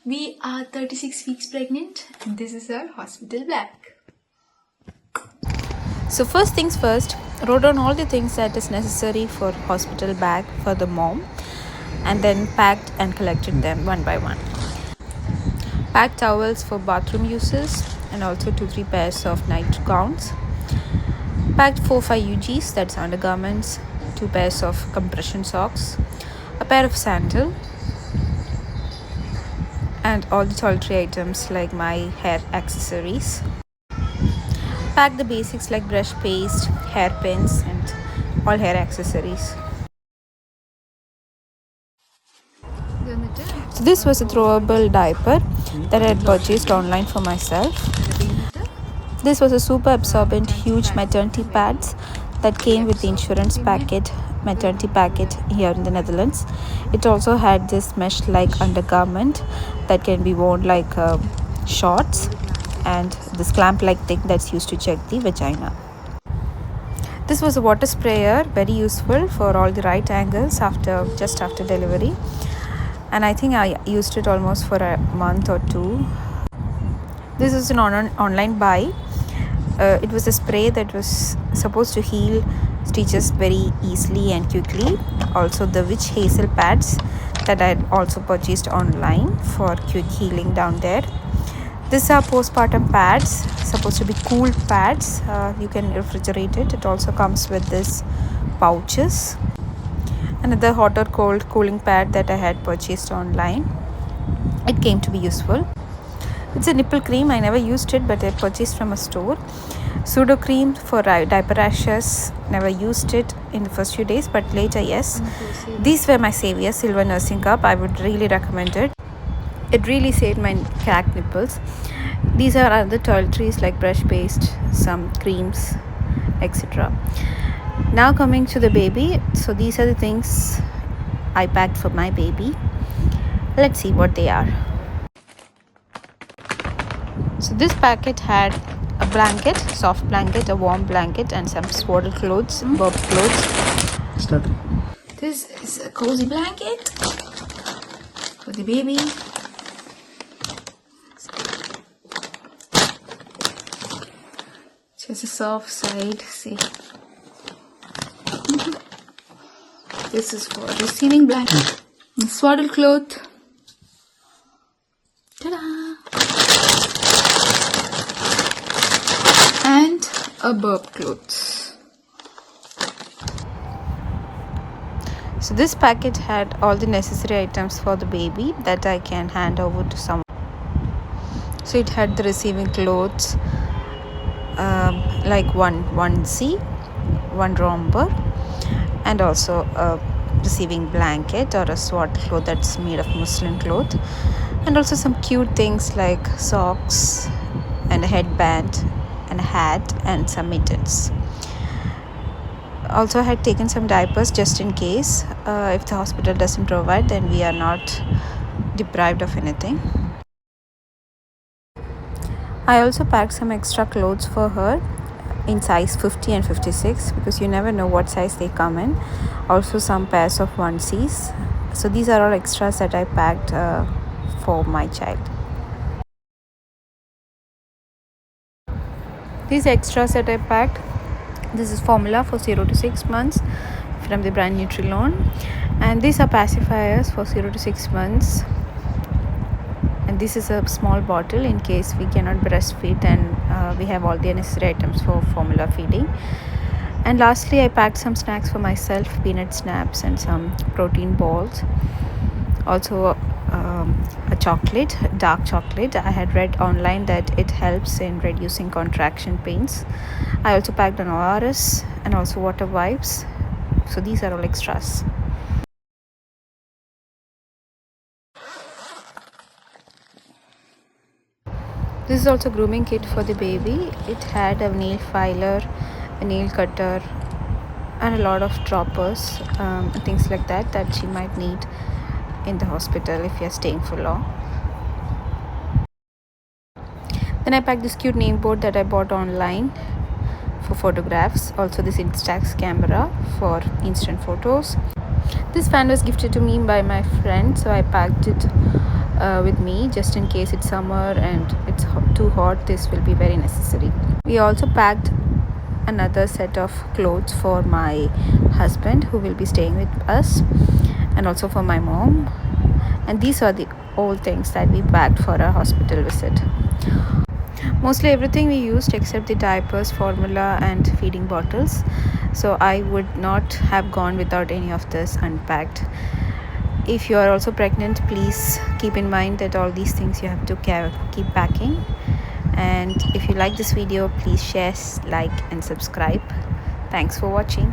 We are 36 weeks pregnant and this is our hospital bag. So first things first, wrote down all the things that is necessary for hospital bag for the mom, and then packed and collected them one by one. Packed towels for bathroom uses and also 2-3 pairs of nightgowns. Packed 4-5 UGs, that's undergarments, 2 pairs of compression socks, a pair of sandal, and all the toiletry items like my hair accessories. Pack the basics like brush paste, hairpins, and all hair accessories. So this was a throwable diaper that I had purchased online for myself. This was a super absorbent huge maternity pads that came with the insurance packet, maternity packet here in the Netherlands. It also had this mesh like undergarment that can be worn like shorts, and this clamp like thing that's used to check the vagina. This was a water sprayer, very useful for all the right angles just after delivery, and I think I used it almost for a month or two. This is an online buy. It was a spray that was supposed to heal stitches very easily and quickly. Also the witch hazel pads that I had also purchased online for quick healing down there. These are postpartum pads, supposed to be cool pads. You can refrigerate it. It also comes with this pouches. Another hot or cold cooling pad that I had purchased online. It came to be useful. It's a nipple cream. I never used it, but I purchased from a store. Pseudo cream for diaper rashes. Never used it in the first few days, but later yes. These were my saviors. Silver nursing cup. I would really recommend it. It really saved my cracked nipples. These are other toiletries like brush paste, some creams, etc. Now coming to the baby. So these are the things I packed for my baby. Let's see what they are. So this packet had a blanket, soft blanket, a warm blanket, and some swaddle clothes, burp clothes. Start. This is a cozy blanket for the baby. Just a soft side, see. This is for receiving blanket. Swaddle cloth. Ta-da! And a burp cloth. So this packet had all the necessary items for the baby that I can hand over to someone. So it had the receiving clothes, like one onesie, one romper, and also a receiving blanket or a swaddle cloth that's made of muslin cloth, and also some cute things like socks and a headband and a hat and some mittens. Also I had taken some diapers just in case. If the hospital doesn't provide, then we are not deprived of anything. I also packed some extra clothes for her in size 50 and 56 because you never know what size they come in. Also some pairs of onesies. So these are all extras that I packed for my child. These extras that I packed, this is formula for 0 to 6 months from the brand Nutrilon, and these are pacifiers for 0 to 6 months. And this is a small bottle in case we cannot breastfeed, and we have all the necessary items for formula feeding. And lastly, I packed some snacks for myself, peanut snaps and some protein balls. Also a chocolate, dark chocolate. I had read online that it helps in reducing contraction pains. I also packed an ORS and also water wipes. So these are all extras. This is also grooming kit for the baby. It had a nail filer, a nail cutter, and a lot of droppers, and things like that she might need in the hospital if you're staying for long. Then I packed this cute name board that I bought online for photographs. Also this Instax camera for instant photos. This fan was gifted to me by my friend, so I packed it with me, just in case it's summer and it's too hot. This will be very necessary. We also packed another set of clothes for my husband who will be staying with us, and also for my mom. And these are the all things that we packed for our hospital visit. Mostly everything we used except the diapers, formula and feeding bottles. So I would not have gone without any of this unpacked. If you are also pregnant, please keep in mind that all these things you have to keep packing. And if you like this video, please share, like and subscribe. Thanks for watching.